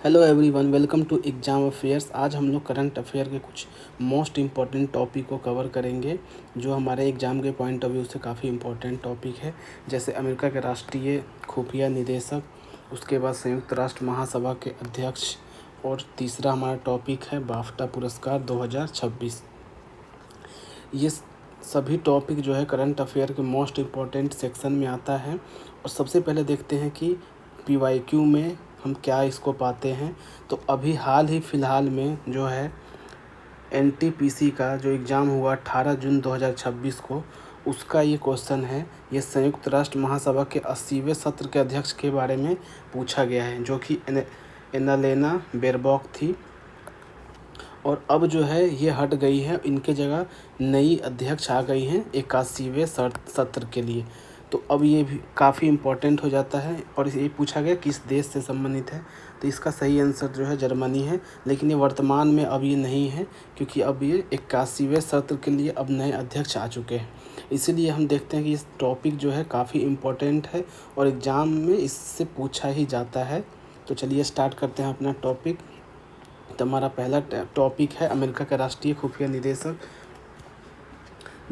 Hello everyone, welcome to exam affairs. आज हम लोग करंट अफेयर के कुछ मोस्ट इम्पॉर्टेंट टॉपिक को कवर करेंगे जो हमारे एग्ज़ाम के पॉइंट ऑफ व्यू से काफ़ी इम्पोर्टेंट टॉपिक है। जैसे अमेरिका के राष्ट्रीय खुफिया निदेशक, उसके बाद संयुक्त राष्ट्र महासभा के अध्यक्ष, और तीसरा हमारा टॉपिक है बाफ्टा पुरस्कार 2026। ये सभी टॉपिक जो है करंट अफेयर के मोस्ट इम्पॉर्टेंट सेक्शन में आता है। और सबसे पहले देखते हैं कि PYQ में हम क्या इसको पाते हैं। तो अभी हाल ही फ़िलहाल में जो है NTPC का जो एग्ज़ाम हुआ 18 जून 2026 को, उसका ये क्वेश्चन है। ये संयुक्त राष्ट्र महासभा के 80वें सत्र के अध्यक्ष के बारे में पूछा गया है, जो कि एनालेना बेरबॉक थी। और अब जो है ये हट गई है, इनके जगह नई अध्यक्ष आ गई हैं 81वें सत्र के लिए। तो अब ये भी काफ़ी इम्पोर्टेंट हो जाता है। और ये पूछा गया किस देश से संबंधित है, तो इसका सही आंसर जो है जर्मनी है। लेकिन ये वर्तमान में अब ये नहीं है, क्योंकि अब ये 81वें सत्र के लिए अब नए अध्यक्ष आ चुके हैं। इसीलिए हम देखते हैं कि इस टॉपिक जो है काफ़ी इम्पोर्टेंट है और एग्ज़ाम में इससे पूछा ही जाता है। तो चलिए स्टार्ट करते हैं अपना टॉपिक। तो हमारा पहला टॉपिक है अमेरिका का राष्ट्रीय खुफिया निदेशक।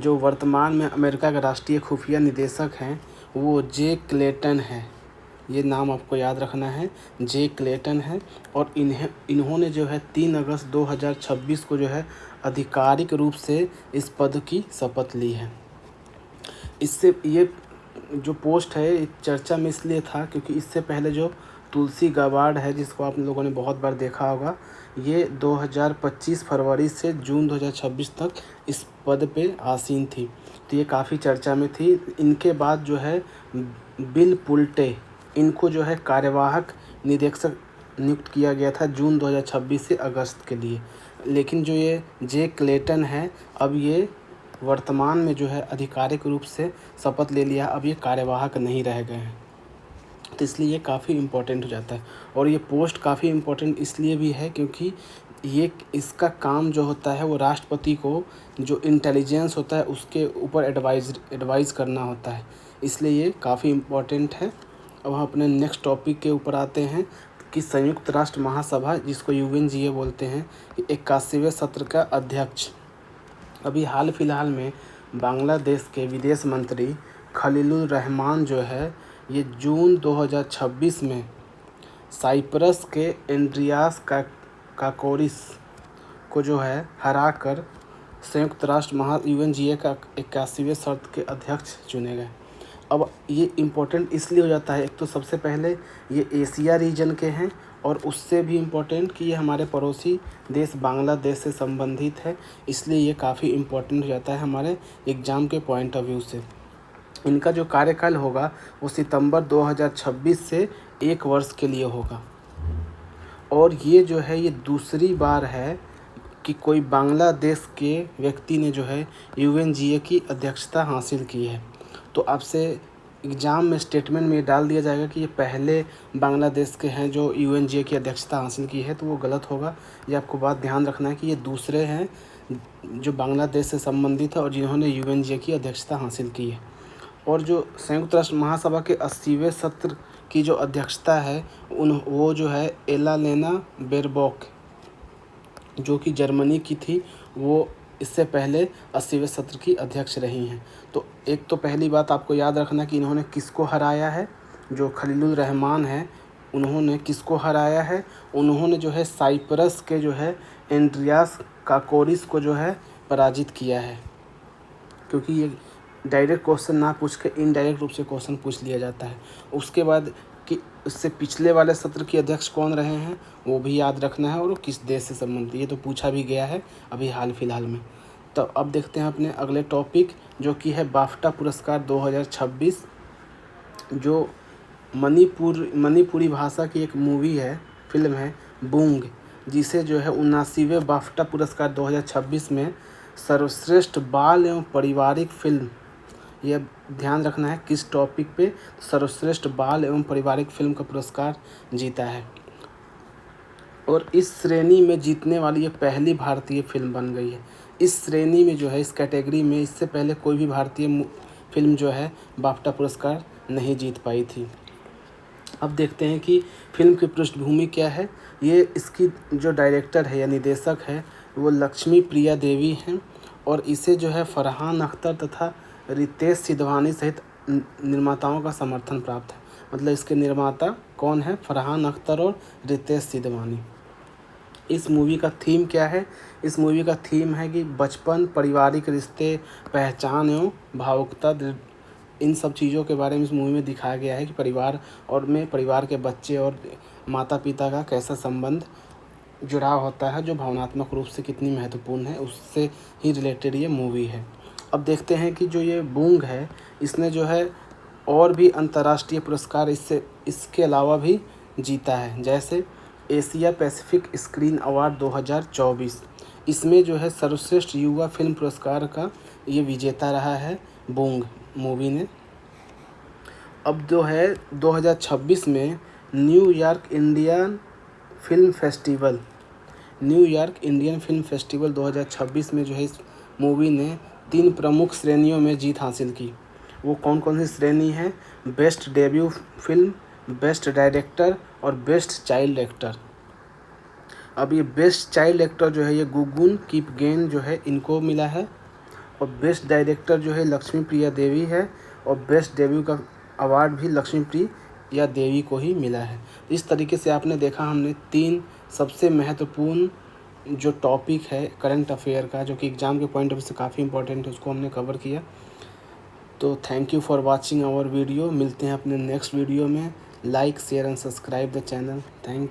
जो वर्तमान में अमेरिका का राष्ट्रीय खुफिया निदेशक हैं वो जे क्लेटन है। ये नाम आपको याद रखना है, जे क्लेटन है। और इन्होंने जो है 3 अगस्त 2026 को जो है आधिकारिक रूप से इस पद की शपथ ली है। इससे ये जो पोस्ट है चर्चा में इसलिए था क्योंकि इससे पहले जो तुलसी गाबार्ड है, जिसको आप लोगों ने बहुत बार देखा होगा, ये 2025 फरवरी से जून 2026 तक इस पद पे आसीन थी। तो ये काफ़ी चर्चा में थी। इनके बाद जो है बिल पुल्टे, इनको जो है कार्यवाहक निदेशक नियुक्त किया गया था जून 2026 से अगस्त के लिए। लेकिन जो ये जे क्लेटन है, अब ये वर्तमान में जो है आधिकारिक रूप से शपथ ले लिया, अब ये कार्यवाहक नहीं रह गए हैं। तो इसलिए ये काफ़ी इम्पोर्टेंट हो जाता है। और ये पोस्ट काफ़ी इम्पोर्टेंट इसलिए भी है क्योंकि ये इसका काम जो होता है वो राष्ट्रपति को जो इंटेलिजेंस होता है उसके ऊपर एडवाइज़ करना होता है। इसलिए ये काफ़ी इम्पोर्टेंट है। अब हम अपने नेक्स्ट टॉपिक के ऊपर आते हैं कि संयुक्त राष्ट्र महासभा, जिसको UNGA बोलते हैं, 81वें सत्र का अध्यक्ष अभी हाल फिलहाल में बांग्लादेश के विदेश मंत्री खलीलुर रहमान जो है, ये जून 2026 में साइप्रस के एंड्रियास काकोरिस को जो है हराकर संयुक्त राष्ट्र UNGA का 81वें सत्र के अध्यक्ष चुने गए। अब ये इम्पोर्टेंट इसलिए हो जाता है, एक तो सबसे पहले ये एशिया रीजन के हैं, और उससे भी इम्पोर्टेंट कि ये हमारे पड़ोसी देश बांग्लादेश से संबंधित है। इसलिए ये काफ़ी इम्पोर्टेंट हो जाता है हमारे एग्ज़ाम के पॉइंट ऑफ व्यू से। इनका जो कार्यकाल होगा वो सितंबर 2026 से 1 वर्ष के लिए होगा। और ये जो है ये दूसरी बार है कि कोई बांग्लादेश के व्यक्ति ने जो है UNGA की अध्यक्षता हासिल की है। तो आपसे एग्ज़ाम में स्टेटमेंट में डाल दिया जाएगा कि ये पहले बांग्लादेश के हैं जो UNGA की अध्यक्षता हासिल की है, तो वो गलत होगा। ये आपको बात ध्यान रखना है कि ये दूसरे हैं जो बांग्लादेश से संबंधित है और जिन्होंने UNGA की अध्यक्षता हासिल की है। और जो संयुक्त राष्ट्र महासभा के 80वें सत्र की जो अध्यक्षता है वो जो है एनालेना बेरबॉक, जो कि जर्मनी की थी, वो इससे पहले 80वें सत्र की अध्यक्ष रही हैं। तो एक तो पहली बात आपको याद रखना कि इन्होंने किसको हराया है। जो खलीलुर रहमान है उन्होंने किसको हराया है, उन्होंने जो है साइप्रस के जो है एंड्रियास काकोरिस को जो है पराजित किया है। क्योंकि ये डायरेक्ट क्वेश्चन ना पूछ के इनडायरेक्ट रूप से क्वेश्चन पूछ लिया जाता है। उसके बाद कि उससे पिछले वाले सत्र के अध्यक्ष कौन रहे हैं वो भी याद रखना है, और वो किस देश से संबंधित, ये तो पूछा भी गया है अभी हाल फिलहाल में। तो अब देखते हैं अपने अगले टॉपिक, जो कि है बाफ्टा पुरस्कार 2026। जो मणिपुरी भाषा की एक मूवी है, फिल्म है बूंग, जिसे जो है 79वें बाफ्टा पुरस्कार 2026 में सर्वश्रेष्ठ बाल एवं पारिवारिक फिल्म, यह ध्यान रखना है किस टॉपिक पे, सर्वश्रेष्ठ बाल एवं पारिवारिक फिल्म का पुरस्कार जीता है। और इस श्रेणी में जीतने वाली ये पहली भारतीय फिल्म बन गई है। इस श्रेणी में जो है, इस कैटेगरी में इससे पहले कोई भी भारतीय फिल्म जो है बाफ्टा पुरस्कार नहीं जीत पाई थी। अब देखते हैं कि फ़िल्म की पृष्ठभूमि क्या है। ये इसकी जो डायरेक्टर है या निर्देशक है वो लक्ष्मी प्रिया देवी हैं और इसे जो है फरहान अख्तर तथा रितेश सिधवानी सहित निर्माताओं का समर्थन प्राप्त है। मतलब इसके निर्माता कौन है? फरहान अख्तर और रितेश सिधवानी। इस मूवी का थीम क्या है? इस मूवी का थीम है कि बचपन, पारिवारिक रिश्ते, पहचान एवं भावुकता, इन सब चीज़ों के बारे में इस मूवी में दिखाया गया है कि परिवार के बच्चे और माता पिता का कैसा संबंध जुड़ाव होता है, जो भावनात्मक रूप से कितनी महत्वपूर्ण है, उससे ही रिलेटेड ये मूवी है। अब देखते हैं कि जो ये बूंग है इसने जो है और भी अंतर्राष्ट्रीय पुरस्कार इसके अलावा भी जीता है, जैसे एशिया पैसिफिक स्क्रीन अवार्ड 2024। इसमें जो है सर्वश्रेष्ठ युवा फिल्म पुरस्कार का ये विजेता रहा है बूंग मूवी ने। अब जो है 2026 में न्यूयॉर्क इंडियन फिल्म फेस्टिवल 2026 में जो है इस मूवी ने 3 प्रमुख श्रेणियों में जीत हासिल की। वो कौन कौन सी श्रेणी है? Best debut film, best director और बेस्ट चाइल्ड एक्टर। अब ये बेस्ट चाइल्ड एक्टर जो है ये गुगुन किपगेन जो है इनको मिला है और बेस्ट डायरेक्टर जो है लक्ष्मी प्रिया देवी है और बेस्ट डेब्यू का अवार्ड भी लक्ष्मी प्रिया देवी को ही मिला है। इस तरीके से आपने देखा हमने 3 सबसे महत्वपूर्ण जो टॉपिक है करंट अफेयर का, जो कि एग्ज़ाम के पॉइंट ऑफ व्यू से काफ़ी इंपॉर्टेंट है, उसको हमने कवर किया। तो thank you for watching our video. मिलते हैं अपने नेक्स्ट वीडियो में। Like, share and subscribe the channel. Thank you.